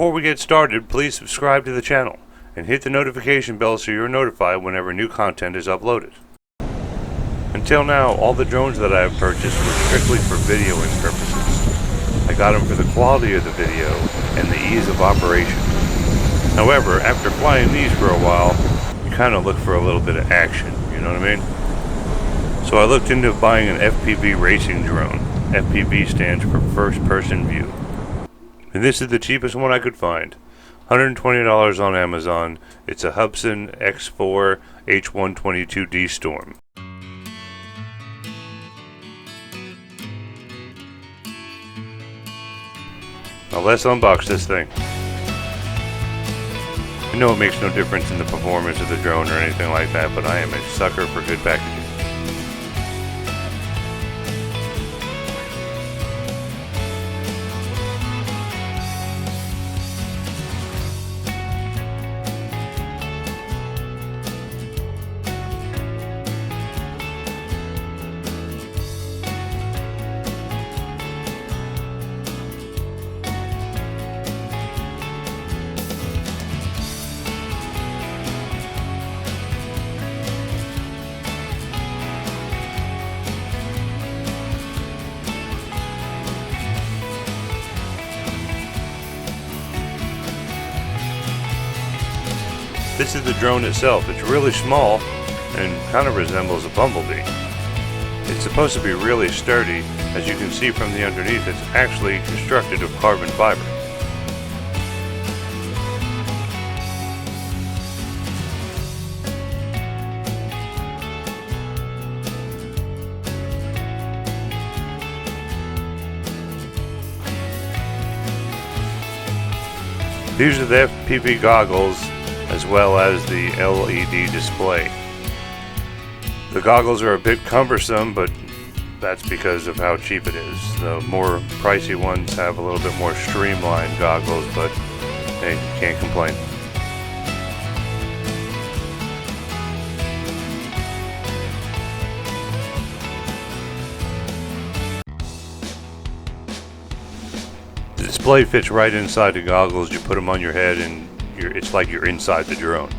Before we get started, please subscribe to the channel and hit the notification bell so you're notified whenever new content is uploaded. Until now, all the drones that I have purchased were strictly for videoing purposes. I got them for the quality of the video and the ease of operation. However, after flying these for a while, you kind of look for a little bit of action, you know what I mean? So I looked into buying an FPV racing drone. FPV stands for First Person View. And this is the cheapest one I could find. $120 on Amazon. It's a Hubsan X4 H122D Storm. Now let's unbox this thing. I know it makes no difference in the performance of the drone or anything like that, but I am a sucker for good packaging. This is the drone itself. It's really small and kind of resembles a bumblebee. It's supposed to be really sturdy. As you can see from the underneath, it's actually constructed of carbon fiber. These are the FPV goggles, as well as the LED display. The goggles are a bit cumbersome, but that's because of how cheap it is. The more pricey ones have a little bit more streamlined goggles, but hey, you can't complain. The display fits right inside the goggles. You put them on your head and it's like you're inside the drone.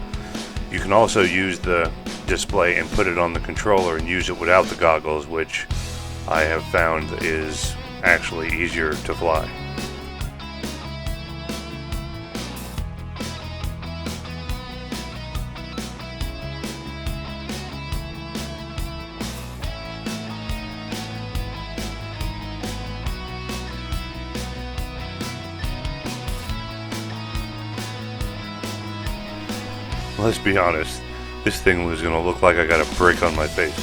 You can also use the display and put it on the controller and use it without the goggles, which I have found is actually easier to fly. Let's be honest, this thing was going to look like I got a brick on my face.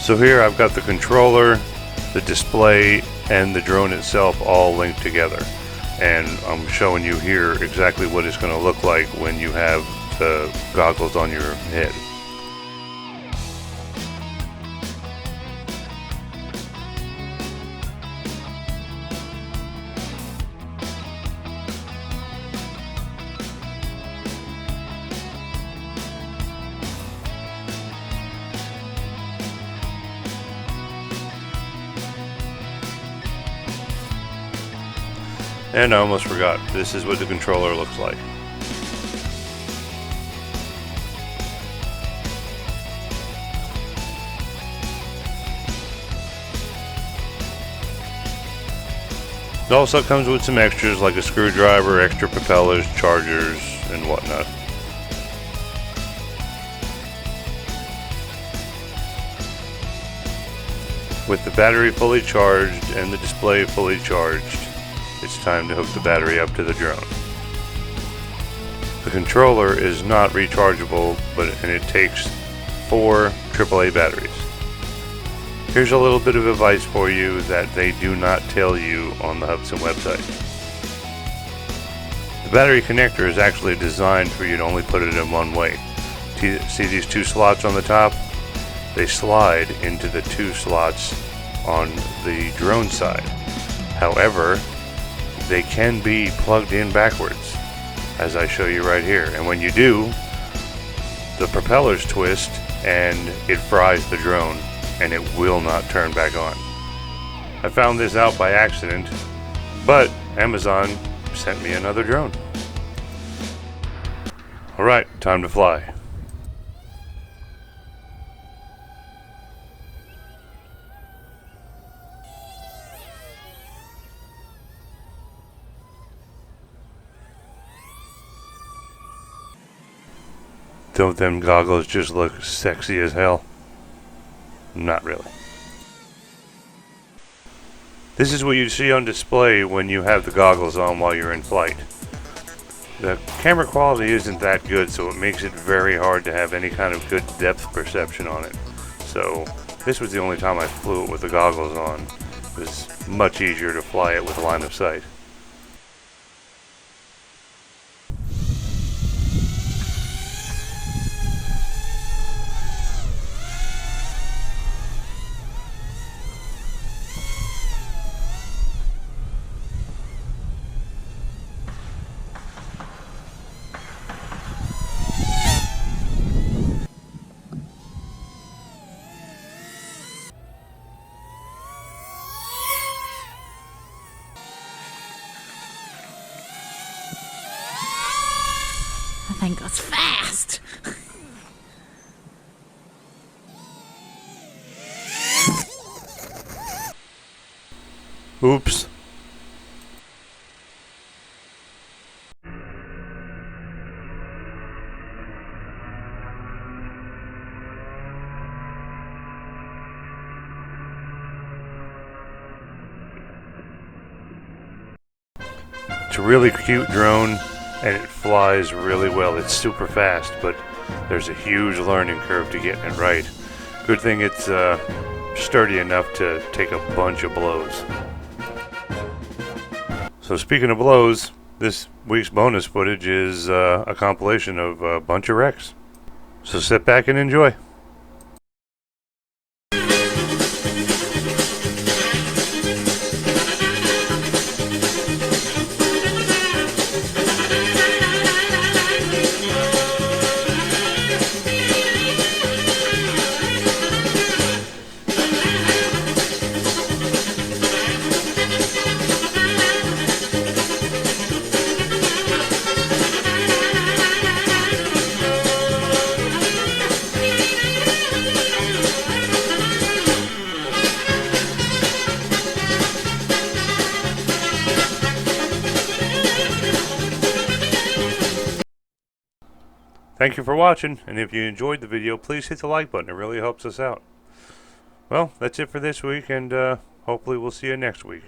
So here I've got the controller, the display, and the drone itself all linked together. And I'm showing you here exactly what it's going to look like when you have the goggles on your head. And I almost forgot, this is what the controller looks like. It also comes with some extras like a screwdriver, extra propellers, chargers, and whatnot. With the battery fully charged and the display fully charged, it's time to hook the battery up to the drone. The controller is not rechargeable, and it takes 4 AAA batteries. Here's a little bit of advice for you that they do not tell you on the Hubsan website. The battery connector is actually designed for you to only put it in one way. See these 2 slots on the top? They slide into the 2 slots on the drone side. However, they can be plugged in backwards. as I show you right here. And when you do, the propellers twist and it fries the drone, and it will not turn back on. I found this out by accident, but Amazon sent me another drone. Alright, time to fly. Don't them goggles just look sexy as hell? Not really. This is what you see on display when you have the goggles on while you're in flight. The camera quality isn't that good, so it makes it very hard to have any kind of good depth perception on it. So this was the only time I flew it with the goggles on. It was much easier to fly it with line of sight. That thing goes fast. Oops. It's a really cute drone, and it flies really well. It's super fast, but there's a huge learning curve to getting it right. Good thing it's sturdy enough to take a bunch of blows. So speaking of blows, this week's bonus footage is a compilation of a bunch of wrecks. So sit back and enjoy. Thank you for watching, and if you enjoyed the video, please hit the like button. It really helps us out. Well, that's it for this week, and hopefully we'll see you next week.